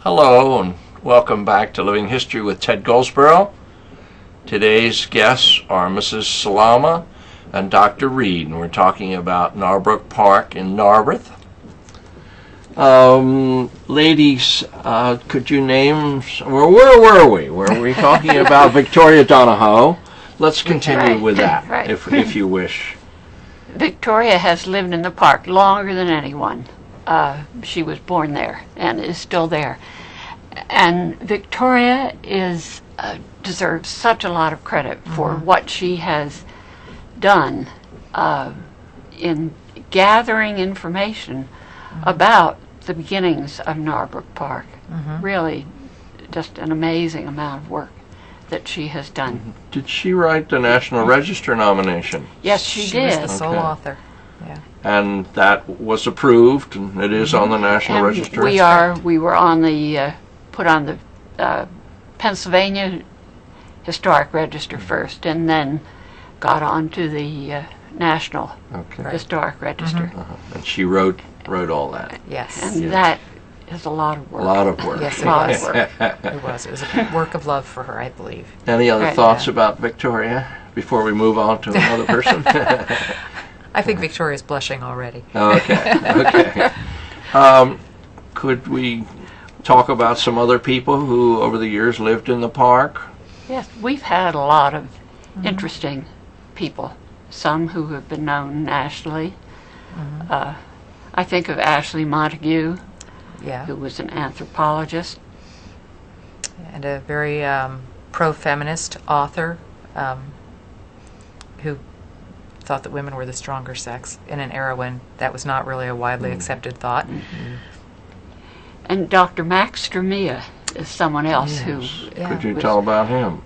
Hello and welcome back to Living History with Ted Goldsboro. Today's guests are Mrs. Slama and Dr. Reed, and we're talking about Narbrook Park in Narberth. Ladies, could you name, where were we? Were we talking about Victoria Donahoe? Let's continue with that, if you wish. Victoria has lived in the park longer than anyone. She was born there and is still there. And Victoria deserves such a lot of credit for what she has done in gathering information about the beginnings of Narbrook Park. Really, just an amazing amount of work that she has done. Did she write the National Register nomination? Yes, she did. She was the sole author. Yeah. And that was approved, and it is on the National Register? We were on the put on the Pennsylvania Historic Register first, and then got on to the National Historic Register. And she wrote all that. Yes. And that is a lot of work. A lot of work. Yes, it was. It was. It was a work of love for her, I believe. Any other thoughts about Victoria before we move on to another person? I think Victoria's blushing already. Okay. Could we talk about some other people who over the years lived in the park? Yes, we've had a lot of interesting people, some who have been known nationally. I think of Ashley Montague, who was an anthropologist. And a very pro-feminist author who thought that women were the stronger sex in an era when that was not really a widely accepted thought. And Dr. Max Stremia is someone else who... Could you tell about him?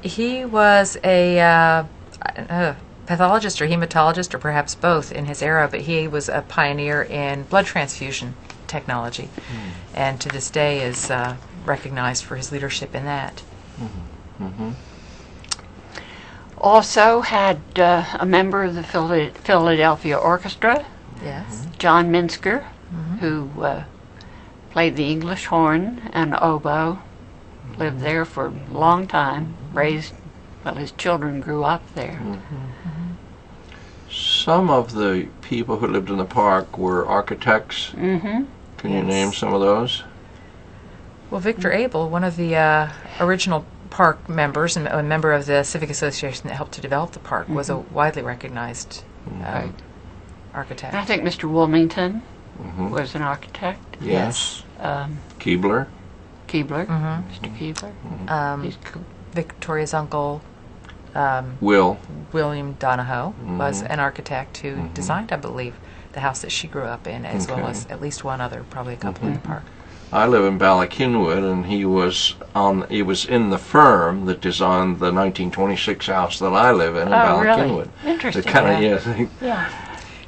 He was a pathologist or hematologist, or perhaps both, in his era, but he was a pioneer in blood transfusion technology, and to this day is recognized for his leadership in that. Also had a member of the Philadelphia Orchestra, John Minsker, who played the English horn and oboe, lived there for a long time, his children grew up there. Some of the people who lived in the park were architects. Can you name some of those? Well, Victor Abel, one of the original park members and a member of the civic association that helped to develop the park, was a widely recognized architect. I think Mr. Wilmington was an architect. Yes. Keebler. Mr. Keebler. Victoria's uncle, William Donahoe, was an architect who designed, I believe, the house that she grew up in, as well as at least one other, probably a couple in the park. I live in Ballackinwood, and he was in the firm that designed the 1926 house that I live in Ballackinwood. Really? Interesting.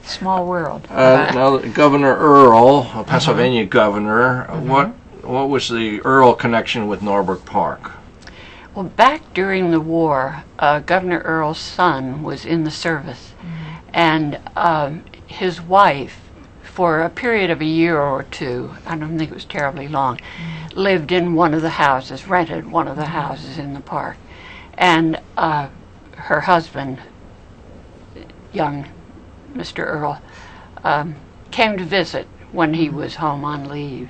Small world. Now, Governor Earl, a Pennsylvania governor, what was the Earl connection with Narbrook Park? Well, back during the war, Governor Earl's son was in the service, and his wife, for a period of a year or two, I don't think it was terribly long, lived in one of the houses, rented one of the houses in the park. And her husband, young Mr. Earl, came to visit when he was home on leave.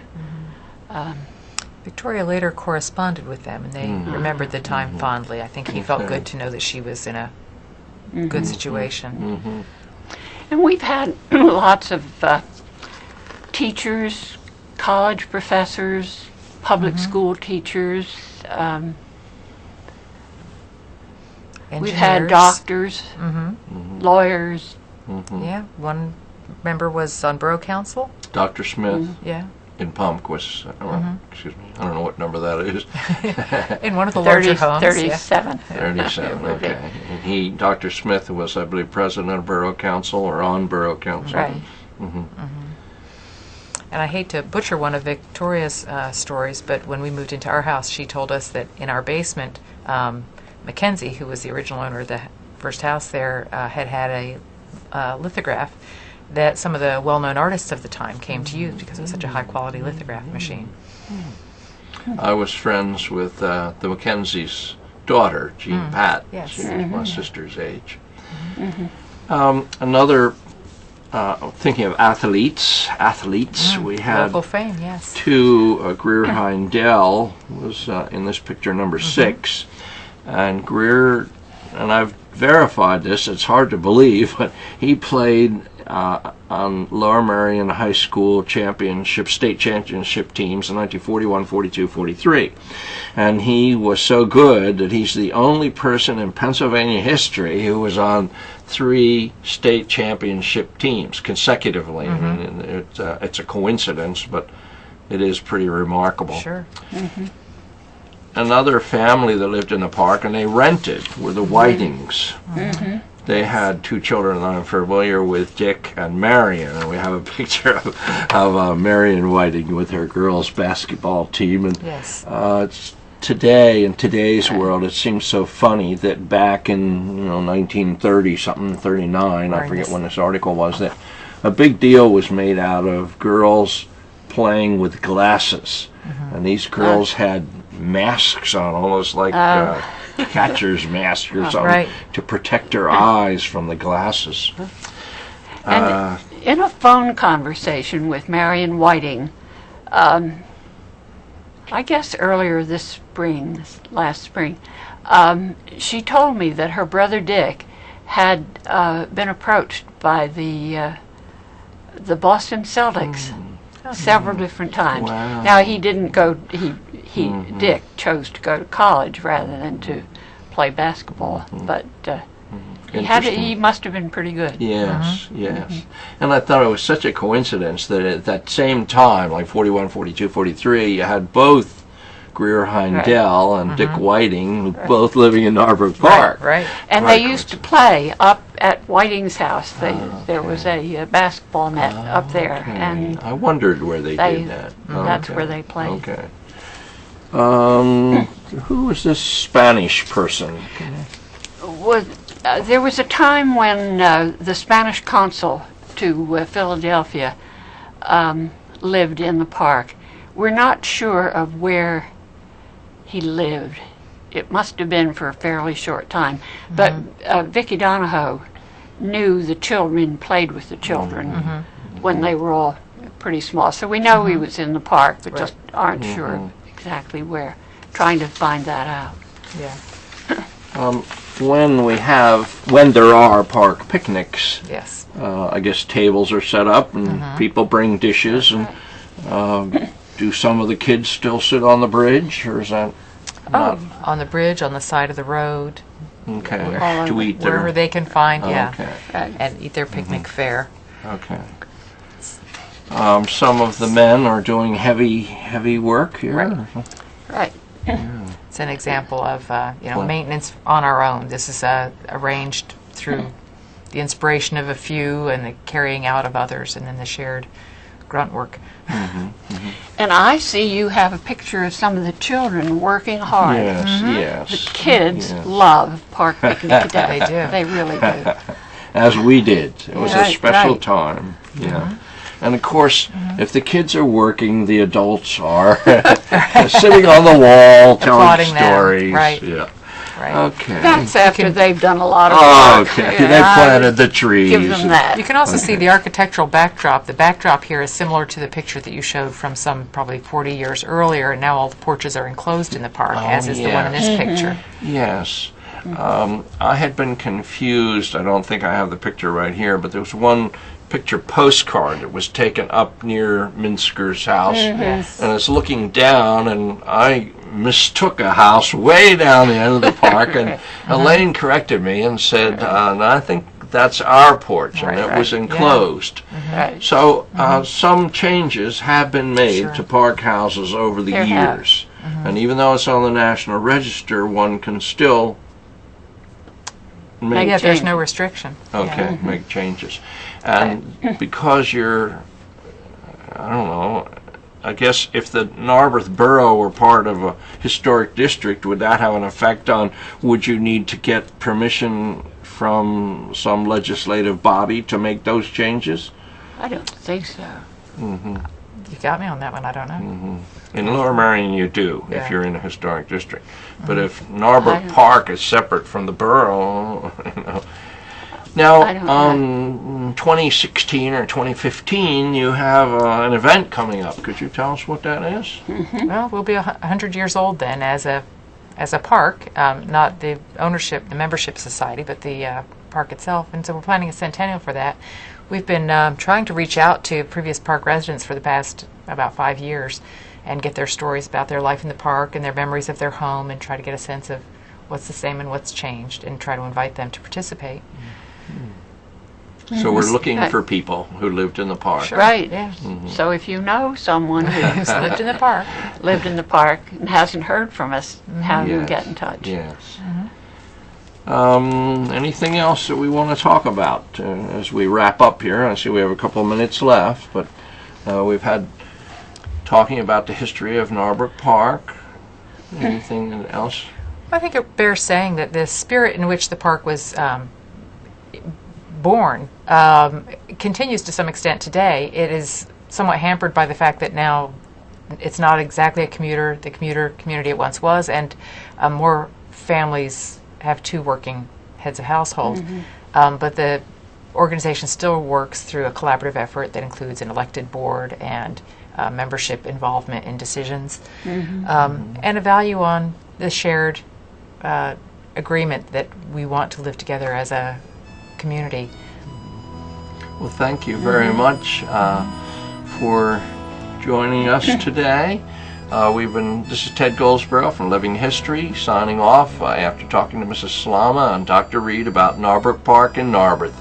Victoria later corresponded with them, and they remembered the time fondly. I think he felt good to know that she was in a good situation. And we've had lots of teachers, college professors, public school teachers. We've had doctors, lawyers. Yeah, one member was on Borough Council. Dr. Smith. In Palmquist, excuse me, I don't know what number that is. In one of the larger homes. 37. 37, okay. And Dr. Smith was, I believe, president of Borough Council or on Borough Council. Right. And I hate to butcher one of Victoria's stories, but when we moved into our house, she told us that in our basement, Mackenzie, who was the original owner of the first house there, had a lithograph that some of the well-known artists of the time came to use because it was such a high-quality lithograph machine. I was friends with the Mackenzie's daughter, Jean Pat. Yes. She was my sister's age. Another, thinking of athletes, we had Local fame, yes. two. Greer Heindel was in this picture number 6, and Greer, and I've verified this, it's hard to believe, but he played on Lower Merion High School state championship teams in 1941, 42, 43. And he was so good that he's the only person in Pennsylvania history who was on 3 state championship teams consecutively. I mean, it's a coincidence, but it is pretty remarkable. Sure. Another family that lived in the park, and they rented, were the Whitings. They had 2 children, and I'm familiar with Dick and Marion, and we have a picture of Marion Whiting with her girls' basketball team. And Yes. it's today, in today's world, it seems so funny that back in 1930 something, 39, I forget when this article was, that a big deal was made out of girls playing with glasses, and these girls had masks on, almost like catcher's masks or something, to protect their eyes from the glasses. And in a phone conversation with Marion Whiting, I guess earlier last spring, she told me that her brother Dick had been approached by the Boston Celtics several different times. Wow. Now he didn't go. Dick chose to go to college rather than to play basketball, but he must have been pretty good. Yes, yes. And I thought it was such a coincidence that at that same time, like 41, 42, 43, you had both Greer Heindel and Dick Whiting, both living in Narbrook Park. Right. And they used to play up at Whiting's house. There was a basketball net up there, and I wondered where they did that. That's where they played. Okay. Who was this Spanish person? There was a time when the Spanish consul to Philadelphia lived in the park. We're not sure of where he lived. It must have been for a fairly short time. But Vicki Donahoe knew the children, played with the children when they were all pretty small. So we know he was in the park, but just aren't sure exactly where. Trying to find that out. Yeah. When there are park picnics, Yes. I guess tables are set up and people bring dishes, and do some of the kids still sit on the bridge, or is that not? On the bridge, on the side of the road, Okay. To eat their... wherever they can find, Okay. and eat their picnic fare. Okay. Some of the men are doing heavy work here. Right. It's an example of maintenance on our own. This is arranged through the inspiration of a few and the carrying out of others, and then the shared grunt work. And I see you have a picture of some of the children working hard. Yes, The kids love Park Picnic Day. They do. They really do. As we did. It was a Right, special right. time. Yeah. And of course, if the kids are working, the adults are sitting on the wall telling Applauding them. stories. Right. Yeah. Right. Okay. That's after they've done a lot of Oh, work. okay. Yeah, They I planted the trees. Give them that. You can also see the architectural backdrop. The backdrop here is similar to the picture that you showed from some probably 40 years earlier, and now all the porches are enclosed in the park, as is the one in this picture. Yes. I had been confused. I don't think I have the picture right here, but there was one picture postcard that was taken up near Minsker's house, Yes. and it's looking down, and I mistook a house way down the end of the park, and Elaine corrected me and said, "No, I think that's our porch," and it was enclosed. Right. So some changes have been made to park houses over the There have. years, and even though it's on the National Register, one can still make Yeah, there's no restriction. make changes. And because you're, I don't know, I guess if the Narberth borough were part of a historic district, would that have an effect on, would you need to get permission from some legislative body to make those changes? I don't think so. You got me on that one. I don't know. In Lower Merion, you do, if Yeah. you're in a historic district. But if Narbrook Park is separate from the borough, you know. Now, I don't know. 2016 or 2015, you have an event coming up. Could you tell us what that is? Well, we'll be 100 years old then as a park, not the ownership, the membership society, but the park itself. And so we're planning a centennial for that. We've been trying to reach out to previous park residents for the past about 5 years and get their stories about their life in the park and their memories of their home, and try to get a sense of what's the same and what's changed, and try to invite them to participate. So we're looking for people who lived in the park. Sure. Right. Yeah. So if you know someone who's Who's lived in the park. lived in the park and hasn't heard from us, have them Yes. get in touch. Yes. Anything else that we want to talk about as we wrap up here? I see we have a couple of minutes left, but we've had talking about the history of Narbrook Park. Anything else? I think it bears saying that the spirit in which the park was born continues to some extent today. It is somewhat hampered by the fact that now it's not exactly the commuter community it once was, and more families have two working heads of household. But the organization still works through a collaborative effort that includes an elected board and membership involvement in decisions, and a value on the shared agreement that we want to live together as a community. Well, thank you very much for joining us today. This is Ted Goldsboro from Living History signing off after talking to Mrs. Slama and Dr. Reed about Narbrook Park in Narberth.